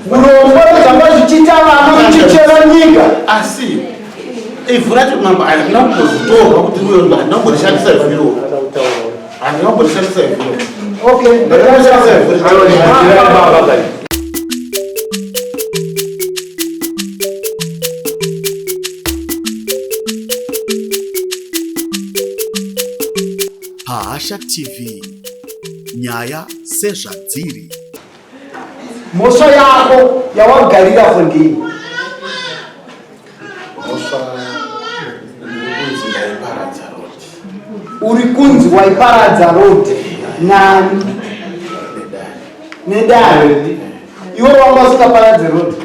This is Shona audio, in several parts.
Unaomba kama zichitama ama chichera nyika. Asi. Ivhu racho mambo anokuzotorwa kuti uyo anomboshandisa ivhu. Anomboshandisa ivhu. Okay. Anomboshandisa ivhu. Paasha TV, nyaya sezvadziri. Mosha yako yawagarira kundii. Uri kunzi waiparadza road nani nedare iwe wanga usikaparadze road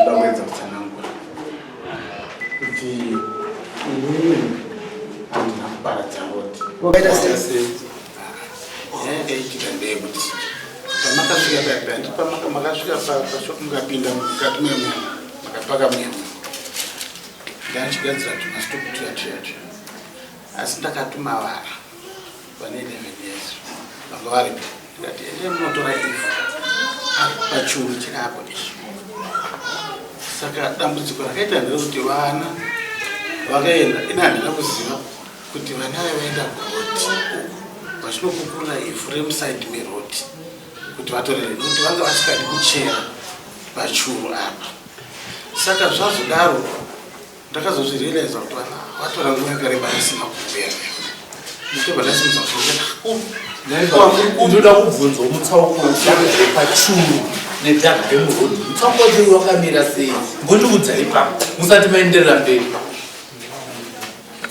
ndawedza kutsanangura kuti andina kuparadza road wakaita sei Achida ndekuti pamakasvika makasvika pashopu mukapinda mukati memwe makapaka memwe ndanchigadzira tumasitopu tuyatuyacho asi ndakatuma vana vane 11 years vanga varipo ndikati ende munotora Ivhu pachuru chikapo ichi. Saka dambudziko rakaita nderekuti vana vakaenda ina handina kuziva kuti vana vaienda kuroti vachinokukurira Ivhu remusaidi meroti kuti vatorere nokuti vanga vasikadi kuchera pachuru apa. Saka zvazvodaro ndakazozvirealiza kuti vana vatora nguva yakareba asina kuuya ndobva ndasimudza ndoda kubvunza mutsauko pachuru nedhaga remurodhi mutsauko wacho wakamira sei? Ngondiudzai ipapo musati maenderera mberi.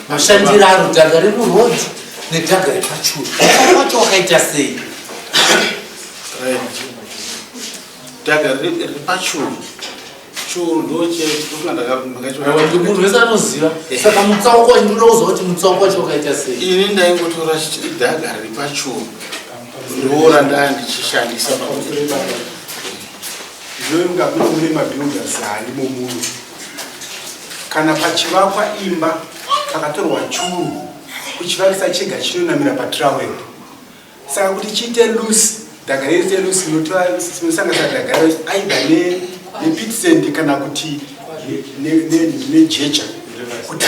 Mashandiro aro dhaga remurodhi nedhaga repachuru mutsauko wacho wakaita sei? dhaga repachuru churu munhu wese anoziva. Saka mutsauko wacho ndoda kuziva kuti mutsauko wacho wakaita sei. ini ndaingotora dhaga riri pachuru ndoora ndaa ndichishandisa zvoinga kune mabuilders arimo muno kana pachivakwa imba pakatorwa churu kuchivakisa chega chinonamira patravel. Saka kuti chiite lusi dhaga reite lusi nosanganisa dhaga aidha nepitsend kana kuti nejecha kuti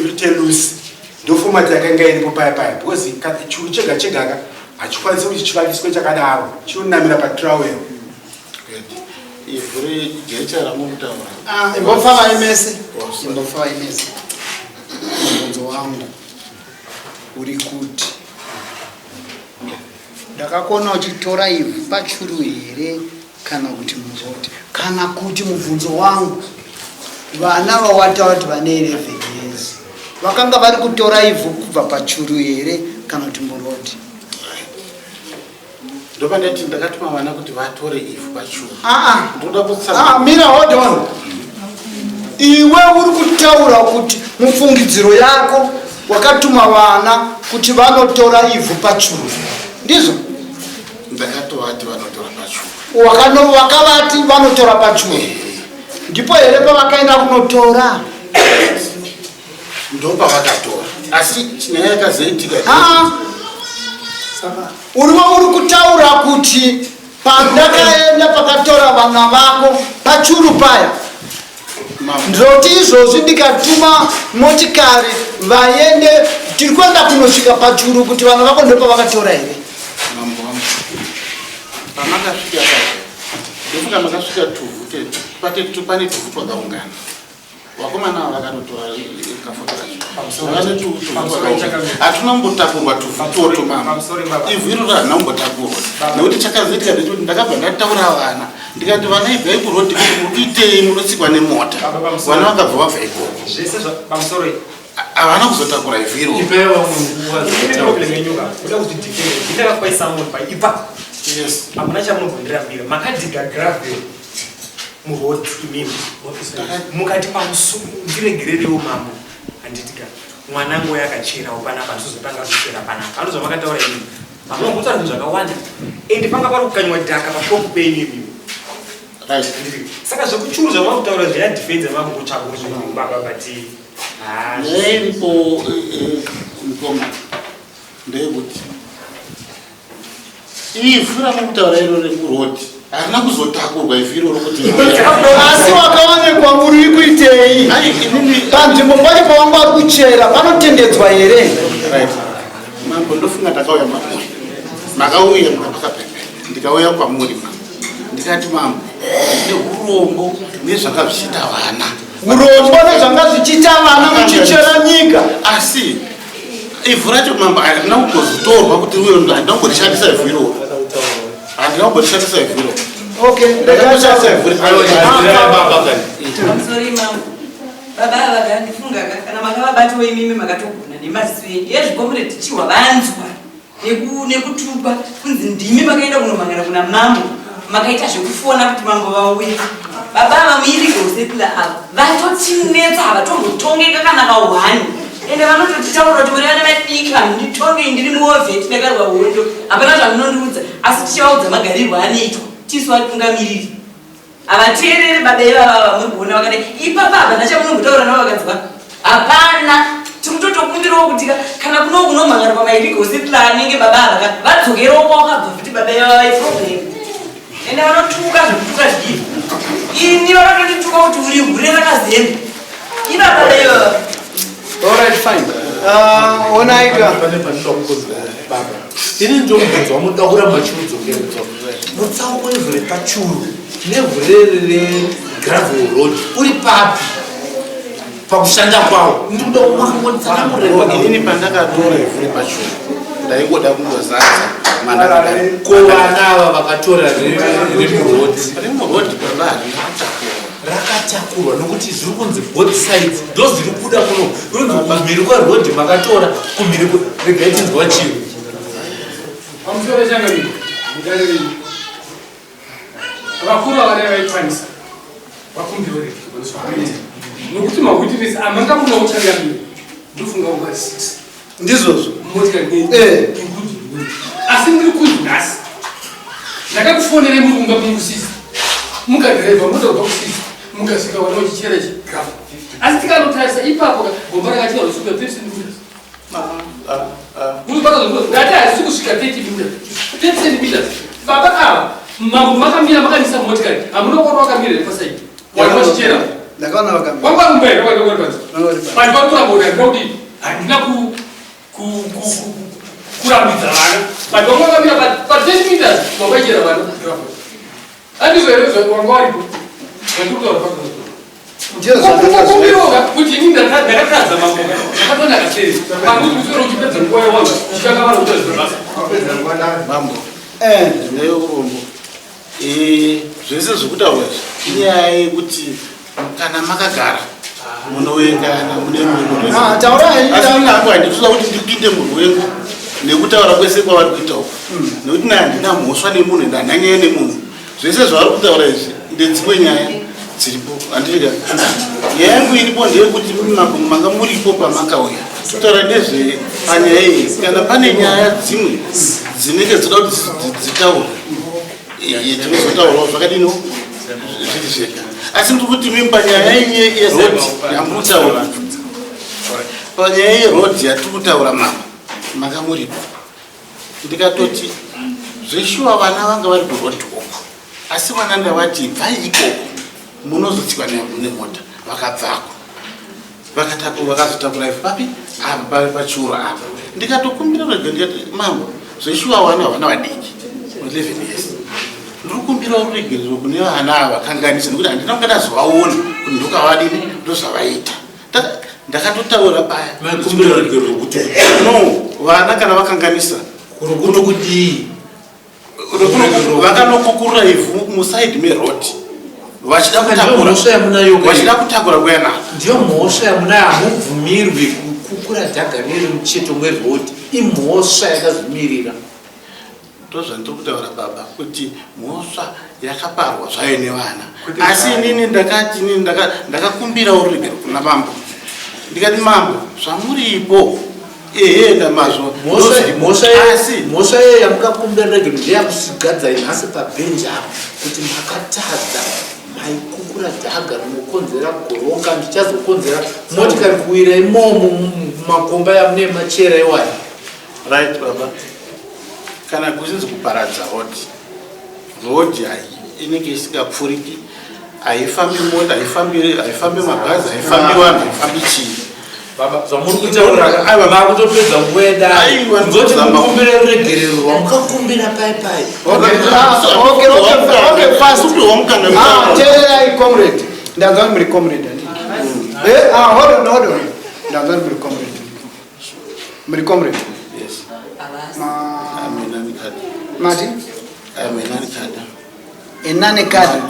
ite lusi ndofomati yakanga iripo paya because churu chega chega hachikwanisi kuti chivakiswe chakadaro chinonamira patravel. Ivhu rejecha ramukutaura imbofava imese mubvunzo wangu uri kuti ndakakona uchitora Ivhu pachuru here kana kuti muroti, kana kuti mubvunzo wangu vana vawataura kuti vane 11 years vakanga vari kutora Ivhu kubva pachuru here kana kuti muroti. ndopa ndati ndakatuma vana kuti vatore Ivhu pachuru. Mira, hold on. Iwe uri kutaura kuti mufungidziro yako wakatuma vana kuti vanotora Ivhu pachuru, ndizvo? Ndakatovati vanotora pachuru. Wakavati vanotora pachuru, ndipo here pavakaenda kunotora ndopa vakatora asi chinyaya yakazoitika uri kutaura kuti pandakaenda pakatora vana vako pachuru paya ndoti izvozvi ndikatuma motikari vaende tiri kuenda kunosvika pachuru kuti vana vako ndopa vakatora here? mambo wangu pamakasvika ndofunga makasvika Tuvhu pane Tuvhu twakaungana vakomana vakanotora hatuna mbotakurwa Tuvhu toto mama. Ivhu iroro harina kumbotakurwa nekuti chakazoitika ndechikuti ndakabva ndataura vana ndikati vana ibvai kurodhi kuti muitei munotsikwa nemota. Vana vakabva vabva ikoko havana kuzotakura Ivhu iroro. Hamuna chamunobvundirambira makadhiga gravel murodhi imini mukati ndiregererewo mambo handitika mwanangu yakacherawo panapa ndizozotanga kuchera panapa anozva makataura imini amunobvunza zvinhu zvakawanda ende panga pari kukanywa dhaka pashopu penyu imini. Saka zvekuchuru zvamakutaura zveyadhifenzi amakukutsvako zvibaba bati iripo mukoma ndeyekuti Ivhu ramukutaura iro remurodhi Harina kuzotakurwa ivhiro rokuti asi wakaonekwa uri kuitei panzvimbo pacho pavanga vari kuchera panotendedzwa here? Mambo ndofunga ndakauya mamuri makauya makapepera ndikauya kwamuri ndikati mambo neurombo nezvanga zvichiita vana urombo nezvanga zvichiita vana muchichera nyika asi ivhu racho mambo harina kugozotorwa kuti uyo handina kungorishandisa ivhu iroro handina kungorishandisa ivhu iroro Sorry, Mom. Baba ndifunga kana makavabatiwo imimi makatogona nemaswedi ezvikomere tichiwa vanzwa nekutupa kunzi ndimi makaenda kunomangana kuna mambo makaita zvekufona kuti mambo vauye baba vamiri gosepula ava vatotinetsa havatombotongeka kana kauhani ende vanototitaura kuti muri vana vadika nditonge ndiri muovheti ndakarwa hondo hapana zvamunondiudza asi tichivaudza magarirwo anoitwa tisu vatungamiriri avateereri baba ivava muri kuona vakati ipapa hapa ndachamunongotaura navo vakanzwa hapana tikutotokumbirawo kuti kana kuno kunomhangana pamairigosepula anenge baba ava vadzokerewo kwakabva kuti baba ivava iproblem ende vanotuka zvekutuka zvivi ini vakatotituka kuti uri hure rakazemba ibaba ivava. Alright, fine. Onaika. Ini ndombedzwa mudaura machiudzokedzwa. Mutsauro wevhure pachuru nevhure gravel road uri papi pakushanda kwawo. Ndikuda kumakonzana muremba. Inini pandakatora ivhure pachuru ndaingoda kungozadza kovana ava vakatora remurodi pabari rakatakurwa nokuti zviri kunzi both sides ndo zviri kuda kuno runzi kumhiri kwerodhi makatora kumhiri regaitinzwa chiro pamusoro changamiri vakuru vakadai vaikwanisa vakumbirore nokuti mahwitirisi amanga muno uchangamiri ndofunga unga 6 ndizvozvo motikari asi muri kunzi nhasi ndakakufonere muri kumba kumusisi mukadhiraivha moda kubva kusisi mukasvika wana uchichera chikafu asi tikanotarisa ipapo gomba rakachira kusvika 30 meters ngati hazisi kusvika 30 meters baba ava mambo makamira makamisa motikari hamunokuona wakamira pasaidi wana uchichera wangwarumbaira panzi patora boda ndinakudii handina kurambidza vana but wangakamira pa 10 meters wangaichera vana andizvoerezva wanga waripo vandikutaura pakumbirova kuti ini ndakatadza mambo ndakatonaka sei pakumusoro uchipedza nguva yawanga uchitanga vana kutazibasa mambo ndine urombo zvese zvokutaura inyaya yekuti kana makagara munowengana mune munhu asi hangu handitoda kuti ndipinde munhu wengu nekutaura kwese kwavari kuita uku nekuti handina mhosva nemunhu ndanhanyaya nemunhu zvese zvavari kutaura izvi ndedzimwe nyaya dziripo handirika nyaya yangu iripo ndeyekuti manga muripo pamakauya kutaura nezvepanyaya iyi kana pane nyaya dzimwe dzinenge dzinoda kuti dzitaurwe tinozotaurawo zvakadino zviri zvega asi ndiri kuti panyaya yerodi yamurikutaura panyaya yerodi yatiri kutaura makamuripo ndikatoti zveshuwa vana vanga vari kurodhi uko asi vana ndavati bvai ikoko munozotsikwa nemota vakabvako vakazotakura ife papi apa pachuro apa ndikatokumbira rega ndikati mambo zveshuwa vana vana vadiki 11 years ndiri kumbira uregerero kune vana ava kanganisa nekuti handina kunge ndazovaona kuti ndokavadini ndozvavaita ndakatotaura paya no vana kana vakanganisa kunokudii vakanokukurira ivhu musaidi merodi vachida kutakura kuyana ndiyo mhosva yamunayo hamubvumirwi kukukura dhaga riri mucheto mwerodi imhosva yakazvimirira ndozvandiri kutaura baba kuti mhosva yakaparwa zvayo nevana asi inini ndakakumbira uregero kuna mambo ndikati mambo zvamuripo ndamazvo mhosva iye yamukakumbira regero ndeyakusigadza nhasi pabhenji apo kuti makatadza maikukura dhaga rinokonzera goronga ndichazokonzera motikari kuwira imomo mumakomba yamune machera ewani right baba kana kuzinzi kuparadza rodi rodhi inenge isingapfuriki, haifambi mota, haifambi mabhazi, haifambi vanhu, haifambi chii. Baba, zvamuri kutaura aiwa makutopedza kuenda kuzoti mukumbire ruregererwa mukakumbira pai. Okay, fast. Tererai comrade. Ndanzani muri comrade. Hold on. Ndanzani muri comrade. Muri comrade. Yes. Mati? Enane kada.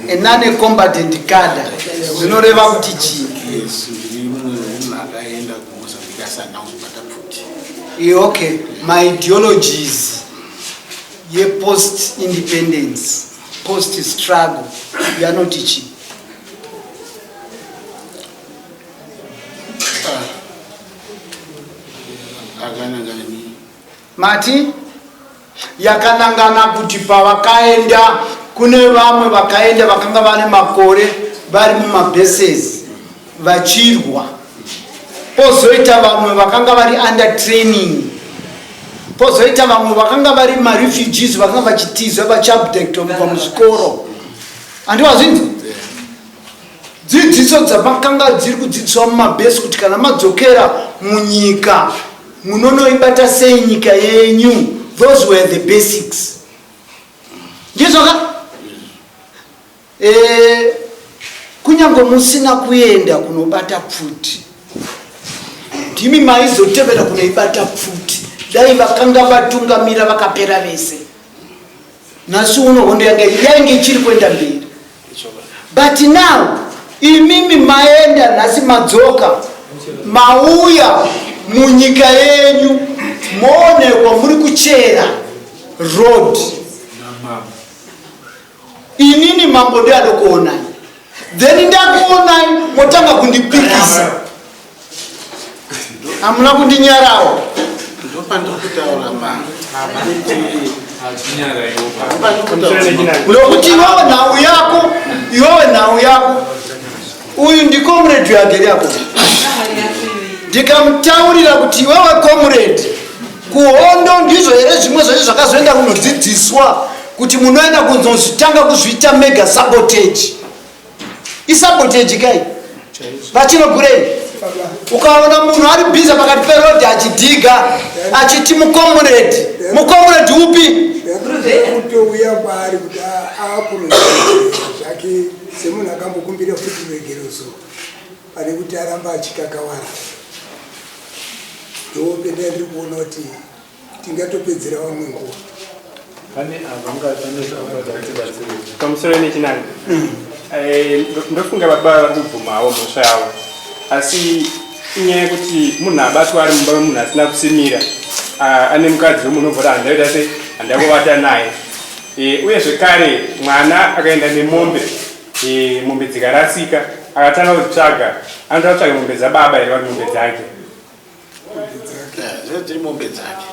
Enane combatant kada. Zinoreva kuti chii? Yes, ndiri akaenda kuMozambique asanaunbata futi. Okay, my ideologies ye post independence, post struggle, you are not teaching. Mati yakanangana kuti pavakaenda kune vamwe vakaenda vakanga vane makore vari mumabases vachirwa, pozoita vamwe vakanga vari under training, pozoita vamwe vakanga vari marefugees vakanga vachitizwa vachabdectwa kubva muzvikoro. Andiwazvinzi dzidziso dzavakanga dziri kudzidziswa mumabhesi kuti kana madzokera munyika munonoibata sei nyika yenyu. Those were the basics. Ndizoka kunyange musina kuenda kunobata pfuti, ndimi maizotevera kunoibata pfuti. Dai vakanga vatungamira vakapera vese, nhasi uno hondo yange ichiri kuenda mberi. But now imimi maenda nhasi madzoka mauya munyika yenyu moonekwa muri kuchera road. Inini mambo ndio adokuonai, then ndakuonai motanga kundipikisa, amuna kundinyarawo. Lokuti iwewe nau yako uyu ndi comrade Yake yako, ndikamutaurira kuti iwewe comrade kuhondo ndizvo here zvimwe zvacho zvakazoenda kunodzidziswa kuti munoenda kunzozvitanga kuzviita mega sabotage. Isabotage kai vachinogurei? Ukaona munhu ari bhiza pakati peroad achidhiga achiti mucomrade upi? Kutouya kwaari kuti aapurozia zvake semunhu akambokumbira futi regeroso pane kuti aramba achikakawara. Ndopenda ndiri kuona kuti tingatopedzera vamwe nguva. Pamusoro nechinanga ndofunga baba vari kubvumawo mhosva yavo, asi inyaya yekuti munhu abatwa ari mumba wemunhu asina kusimira, ane mukadzi wemunhu obvota handaita se handakuvata naye, uye zvekare mwana akaenda nemombe, mombe dzikarasika akatanga kutsvaga, anoda kutsvaga mombe dzababa here kana mombe dzake? Dziri mombe dzake.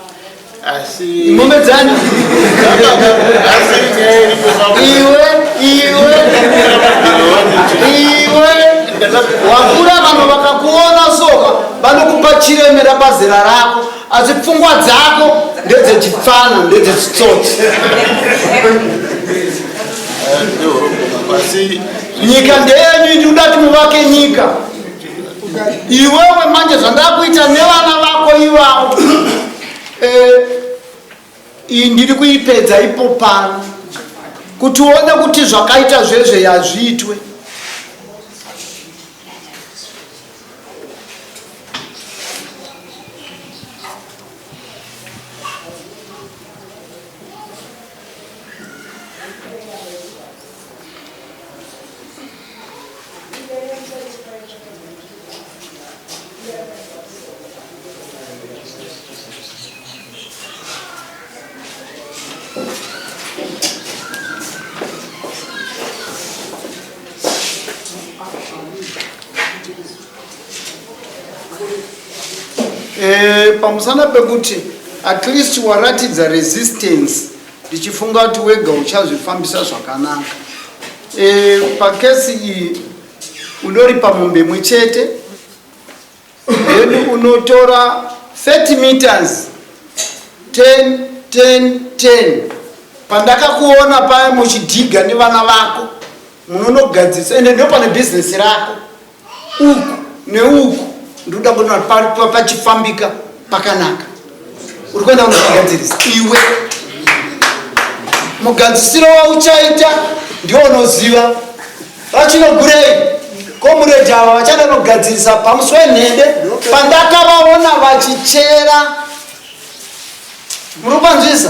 Asi mombe dzani? Iwe wakura vanhu vakakuona soka vanokupa chiremera pazera rako, asi pfungwa dzako ndedzechipfana ndedzechitsotsi. Nyika ndeyenyu, ndikudati muvake nyika. Iwewe manje zvandakuita nevana vako ivavo ndiri kuipedza ipo pano kuti uone kuti zvakaita zvezve yazviitwe. Pamusana pekuti at least waratidza resistance, ndichifunga kuti wega uchazvifambisa zvakanaka. Pakesi iyi unori pamombe mwechete, then unotora 30 meters 10 10 pandakakuona paya muchidhiga nevana vako munonogadzisa ende ndo pane bhizinesi rako uku neuku ndoda kuona pachifambika pakanaka uri kuenda kunogadzirisa iwe mugadzisiro wauchaita ndio unoziva vachinogurei komureji ava vachada nogadzirisa pamuswe nhende pandakavaona vachichera muri kupanzvisa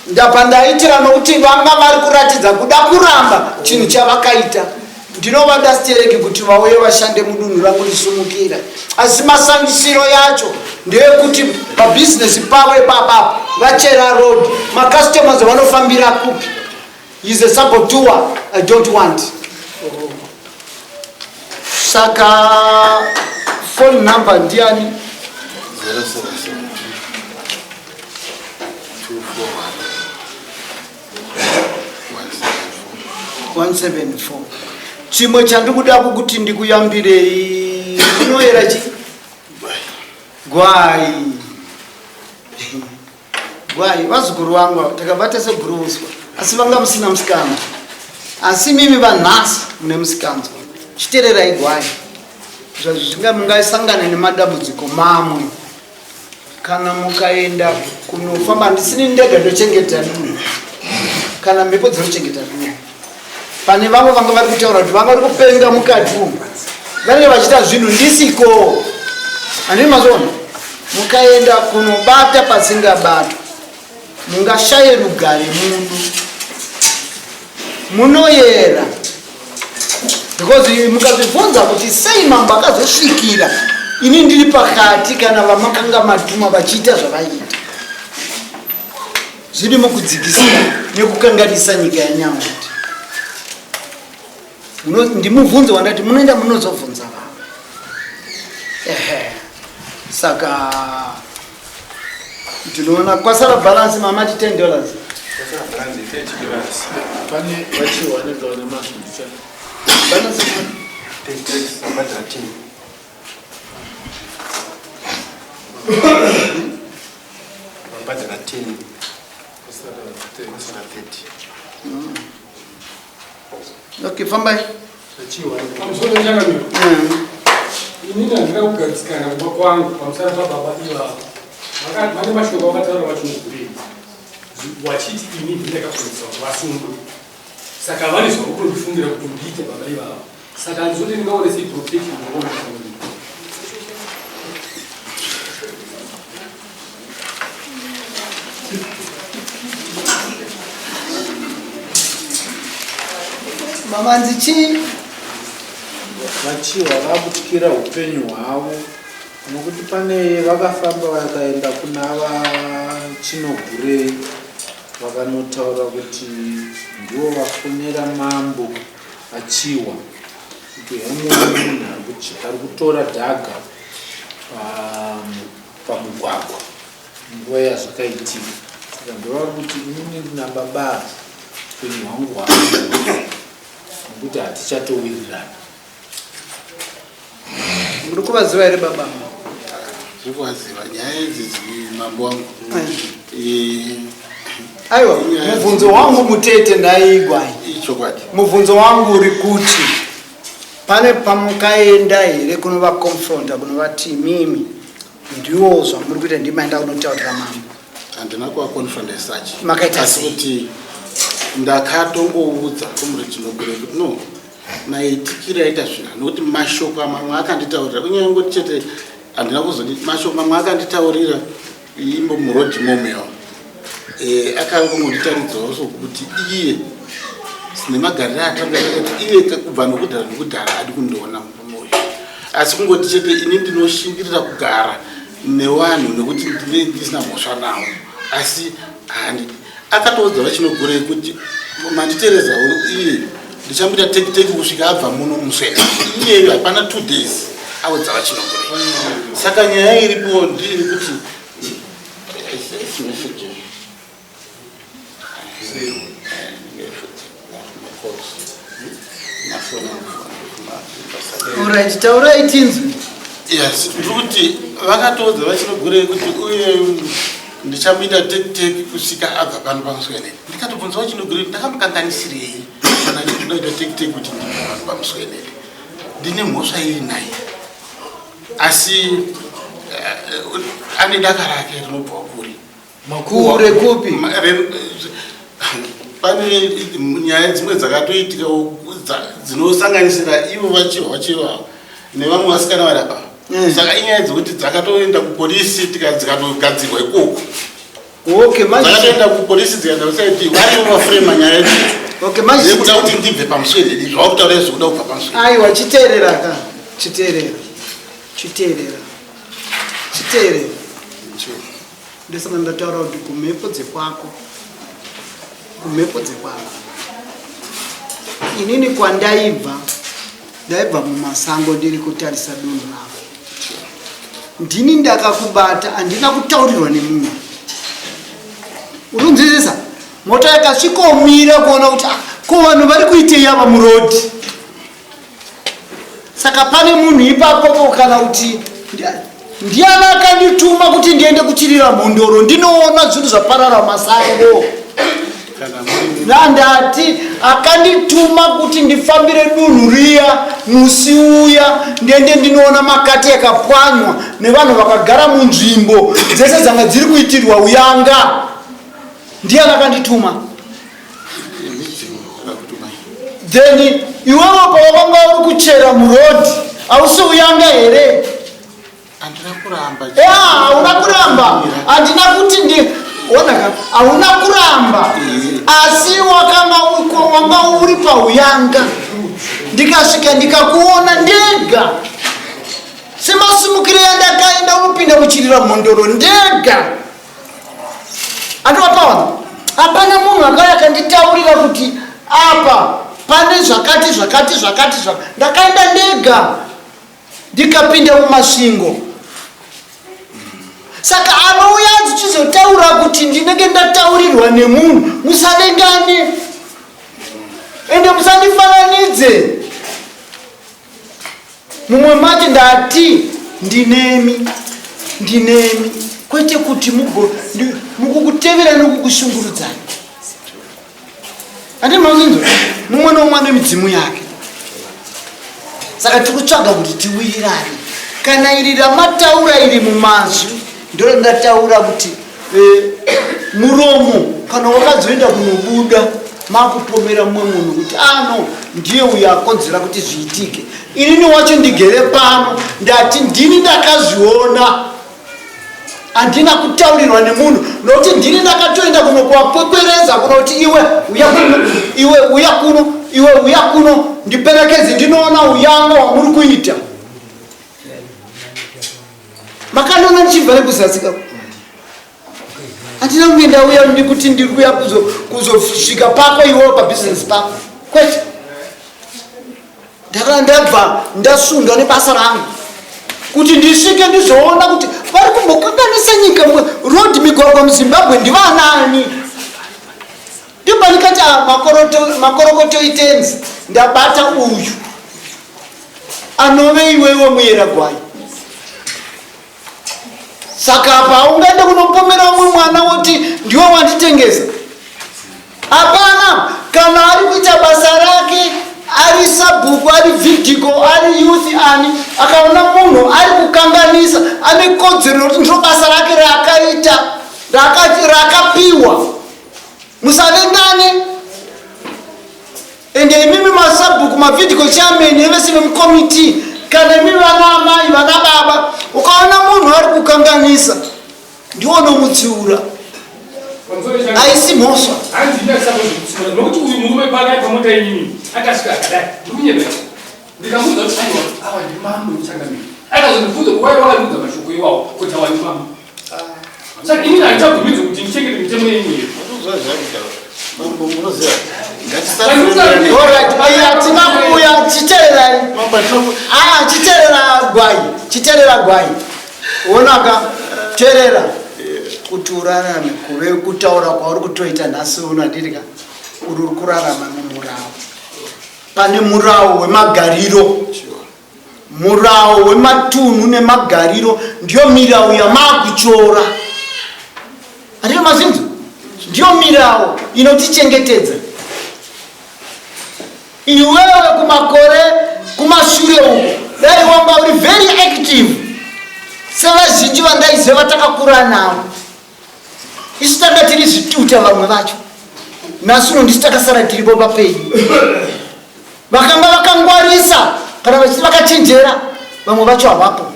ndapandaitira nokuti vanga vari kuratidza kuda kuramba chinhu chavakaita ndinovada sitereki kuti vauye vashande mudunhu rangu risumukira asi masambisiro yacho ndeyekuti pabhizinesi pavo ipapapo vachera road macustomers vanofambira kupi is a saboteur I don't want saka phone number ndiani 174 chimwe chandikuda kuti ndikuyambirei inoyera chi gwai vazukuru vangu takabata seguruswa asi vanga musina musikanzwa asi mimi vanhasi mune musikanzwa chitererai gwai zvazvinga mungaisangana nemadambudziko mamwe kana mukaenda kunofamba ndisini ndega ndochengeta dunhu kana mhepo dzinochengeta dunhu pane vamwe vanga vari kutaura kuti vanga vari kupenga mukati umu vanenge vachiita zvinhu ndisiko handii mazona mukaenda kunobata pasingabatwa mungashaye rugare mundu munoyera because mukazvibvunza kuti sei mambo akazosvikira ini ndiri pakati kana vamakanga matuma vachiita zvavaita zviri mukudzikisira nekukanganisa nyika yanyamwati ndimubvunzo wandati munoenda munozobvunza vavo saka ndinoona kwasara balance mamati $10 pane vachiwa nezvaone mazvicha balance okay fambai pamusoro njakamiro inini handina kugadzikana kuba kwangu pamusana pababa ivavo vane mashoko vakataura vachinogurei wachiti ini ndindakafundisa vasungwe saka vane zvavakundifundira kuti ndiite baba ivavo saka handizoti ndingaone sei protection vaonaaa mama ndichi vachiwa vakutyira upenyu hwavo nokuti pane vakafamba vakaenda kuna vachinogurei vakanotaura kuti ndivo vafonera mambo achiwa kuti hemunhu ari kutora dhaga pamugwagwa nguva yazvakaitika saka ndova kuti inini nababa upenyu hwangu hwaa nekuti hatichatowirirana muri kuvaziva here baba zvikuvaziva nyaya idzidzi mambo wangu aiwa mubvunzo wangu mutete ndaigwai ichokwadi mubvunzo wangu uri kuti pane pamukaenda here kunovakonfronta kunovati mimi ndiwo zvamuri kuita ndimaenda kunotaurira mambo handina kuvakonfronta sachi makaita sei kuti ndakatongoudza kumuritinogure kuti no maitikira aita zvina nokuti mashoko mamwe akanditaurira kunyange ngoti chete handina kuzoti mashoko mamwe akanditaurira imbo murodhi momewa akangongonditaridzawo sokuti iye sine magariro atanga akati iye kubva nokudhara nokudhara hadi kundiona mumoyo asi kungoti chete ini ndinoshingirira kugara nevanhu nekuti ndinenge ndisina mhosva navo asi handi akatoudza vachinogurei kuti manditerezawo iye ndichamboita tekiteki kusvika abva muno muswena iyeyo hapana 2 days audza vachinogurei saka nyaya iripo ndiri kuti alright taurai tinzwi yes ndiri kuti vakatoudza vachinogurei kuti uye ndichamboita teki kusvika abva pano pamuswene ndikatobvunzawo chinogiri ndakamukanganisirei kana chinoita teki kuti ndibva pano pamuswene ndine mhosva iri naye asi ane daka rake rinobva kuri makure kupi pane nyaya dzimwe dzakatoitika dzinosanganisira ivo vachiva nevamwe vasikana varapa saka inyaya dzekuti dzakatoenda kupolisi dzikatogadzirwa ikoko dzakatoenda kupolisi dzikaenda kusaiti varivo vafurema nyaya dzekuda kuti ndibve pamuswene zvakutaura zvekuda kubva pamuswene aiwa chiteerera ndisaka ndataura kuti kumhepo dzekwako inini kwandaibva mumasango ndiri kutarisa dunhu rako ndini ndakakubata handina kutaurirwa nemunhu urunzwisisa mota yakasvikomira kuona kuti ko vanhu vari kuitei ava murodhi saka pane munhu ipapo kana kuti ndiani akandituma kuti ndiende kuchirira mhondoro ndinoona zvinhu zvaparara masango nandati akandituma kuti ndifambire dunhu riya musi uya ndiende ndinoona makati yakapwanywa nevanhu vakagara munzvimbo dzese dzanga dziri kuitirwa uyanga ndiani akandituma then iwewo pawakanga uri kuchera murodhi hausi uyanga here hauna kuramba handina kuti hauna kuramba asi wanga uri pauyanga ndikasvika ndikakuona ndega semasumukire yandakaenda unopinda kuchirira mhondoro ndega andiwapaona hapana munhu anga yakanditaurira kuti apa pane zvakati ndakaenda ndega ndikapinda mumasvingo saka anouya achizotaura kuti ndinenge ndataurirwa nemunhu musadengane ende musandifananidze mumwe mati ndati ndinemi kwete kuti mukukutevera nokukushungurudzana andi mazinzo mumwe nomwe ane midzimu yake saka tikutsvaga kuti tiwirirane kana iri ramataura iri mumazvi ndiro ndataura kuti muromo kana wakazoenda kunobuda makupomera mumwe munhu kuti ano ndiye uyo akonzera kuti zviitike inini wacho ndigere pano ndati ndini ndakazviona handina kutaurirwa nemunhu nokuti ndini ndakatoenda kunokuvakwekwereza kunoti iwe uya kuno ndiperekedze ndinoona uyanga wamuri kuita makandona ndichibva nekuzadzika handina kuenda uya nekuti ndiri kuya kuzosvika pako iwewo pabhizinesi pako kwete ndakanga ndabva ndasundwa nebasa rangu kuti ndisvike ndizoona kuti vari kumbokanganisa nyika rod migwagwa muzimbabwe ndivanani ndibva ndikati makorokoto itenzi ndabata uyu anove iwewe muyera gwai saka apa ungaende kunopomera umwe mwana woti ndiwe wanditengesa hapana kana ari kuita basa rake ari sabhuku ari vidhiko ari youth ani akaona munhu ari kukanganisa ane kodzero kuti ndiro basa rake raakaita rakapiwa musadengane ende imimi masabhuku mavidhiko chairman evese vemukomiti kana imimi vana amai vana baba ukaona munhu ari kukanganisa ndiwono mutsiura haisi mhosva nokuti uyu murume pake pamota inini akasvika akadai ndikunyemera ndikamuudza kuti aiwa awa ndimambo muchangamiri akazondibvunza kuwai wakanudza mashoko iwawo kuti awa ndimambo saka inini handichabvumidzwa kuti ndichengete mitemo yenyu atina kuuya chiterera gwai onaka terera kuti urarame kuve kutaura kwauri kutoita nhasi unadirika uri kurarama mumurawo pane murawo wemagariro murawo wematunhu nemagariro ndiyo mirawo yamakuchora Ndiyo mazinzo, ndiyo mirawo inotichengetedza. Iwewe kumakore kumashure uko dai wanga uri very active. Sevazhinji vandaiziva takakura navo. Isu tanga tiri zvituta vamwe vacho. Nhasi uno ndisi takasara tiripo papenyu. Vakanga vakangwarisa kana vachiti vakachenjera vamwe vacho havapo.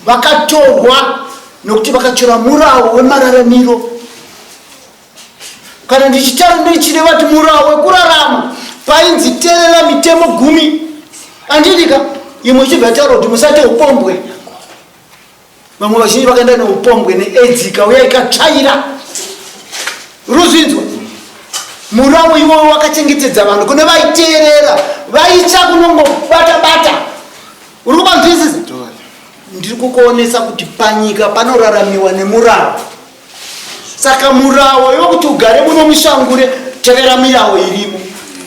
Vakatorwa nokuti vakachora murawo wemararamiro. Kana ndichireva kuti murawo wekurarama painzi teerera mitemo 10. Andidika imwe ichibva taura kuti musate upombwe. Vamwe vazhinji vakaenda neupombwe neAIDS ikauya ikatsvaira. Ruzinzwa. Murawo iwowo wakachengetedza vanhu kune vaiteerera vaitya kunongobata-bata. Uri kubanzwisisa? Ndiri kukuonesa kuti panyika panoraramiwa nemurawo. Saka murawo iwo kuti ugare muno mushangure tevera mirawo irimo.